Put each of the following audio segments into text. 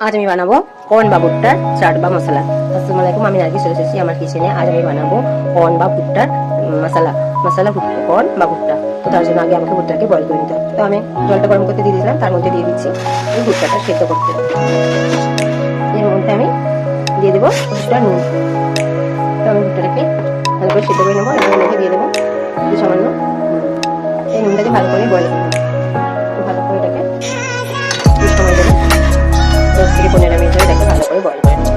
आज আমি বানাবো কর্ন বা ভুট্টার চাট বা মশলা। আসসালামু আলাইকুম, আমি নার্গিস চলে এসেছি আমার কিচেনে। আজ আমি বানাবো কর্ন বা ভুট্টার মশলা কর্ন বা ভুট্টা। তো তার জন্য আগে আমাকে ভুট্টাকে বয়েল করে নিতে হবে। তো আমি জলটা গরম করতে দিয়ে দিয়েছিলাম, তার মধ্যে দিয়ে দিচ্ছি এই ভুট্টাটা সেদ্ধ করতে। এর মধ্যে আমি দিয়ে দেবো কিছুটা নুন। তো আমি ভুট্টাটাকে ভালো করে সেদ্ধ করে নেবো এবং মধ্যে দিয়ে দেবো একটু সামান্য এই নুনটাকে ভালো করে বয়েল করে নেবো। ভালো করে এটাকে সময় দেবো 10 থেকে 15 মিনিট ধরে এটাকে ভালো করে বয়েল করে নেবো।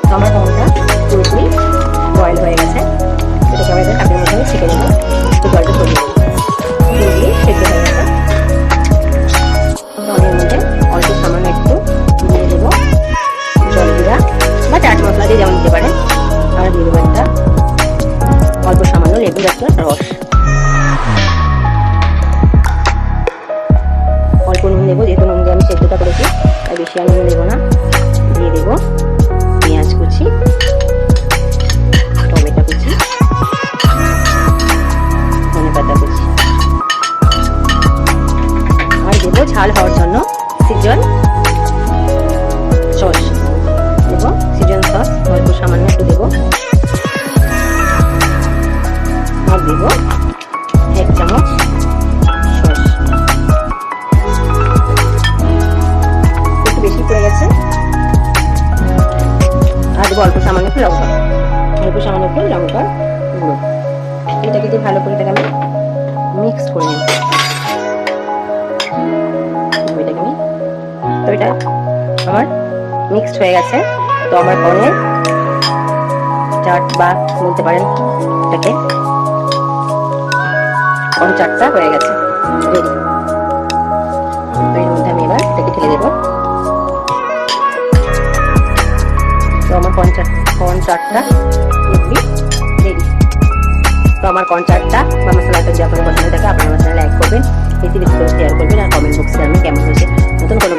তো আমার কর্নটা পুরোপুরি বয়েল হয়ে গেছে। এটাকে আমি এবার কাপের মধ্যে ছেঁকে নেবো, একটু জলটা সরিয়ে নেবো। পুরোপুরি সেদ্ধ হয়ে গেছে। তো আমি এর মধ্যে অল্প সামান্য একটু দিয়ে দেবো জলজিরা বা চাট মশলা দিয়ে যেমন দিতে পারেন। আর দিয়ে দেবো একটা অল্প সামান্য লেবুর একটা রস। অল্প নুন দেবো, যেহেতু নুন দিয়ে আমি সেদ্ধটা করেছি তাই বেশি আর নুন দেবো না। দিয়ে দেবো পেঁয়াজ কুচি, টমেটো কুচি, ধনেপাতা কুচি, আর দেবো ঝাল হওয়ার জন্য সিজন সস। দেবো সিজন সস অল্প সামান্য একটু দেবো। আর দেবো 1 চামচ সস। একটু বেশি পড়ে গেছে। আর দেবো অল্প সামান্য একটু লঙ্কা গুঁড়ো। এটাকে দিয়ে ভালো করে এটাকে আমি মিক্স করে নেব। তো এটা আমার মিক্সড হয়ে গেছে। তো আমার কর্নের চাট বা বলতে পারেন এটাকে কর্ন চাটটা হয়ে গেছে রেডি। তো এর মধ্যে আমি এবার এটাকে ঢেলে দেবো। তো আমার কর্ন চাটটা পুরোপুরি রেডি। তো আমার কর্ন চাটটা বা মশলাটা যদি আপনার পছন্দ থাকে আপনার আমার চ্যানেলে লাইক করবেন, বেশি বেশি করে শেয়ার করবেন আর কমেন্ট বক্সে আমি কেমন হয়েছে নতুন কোনো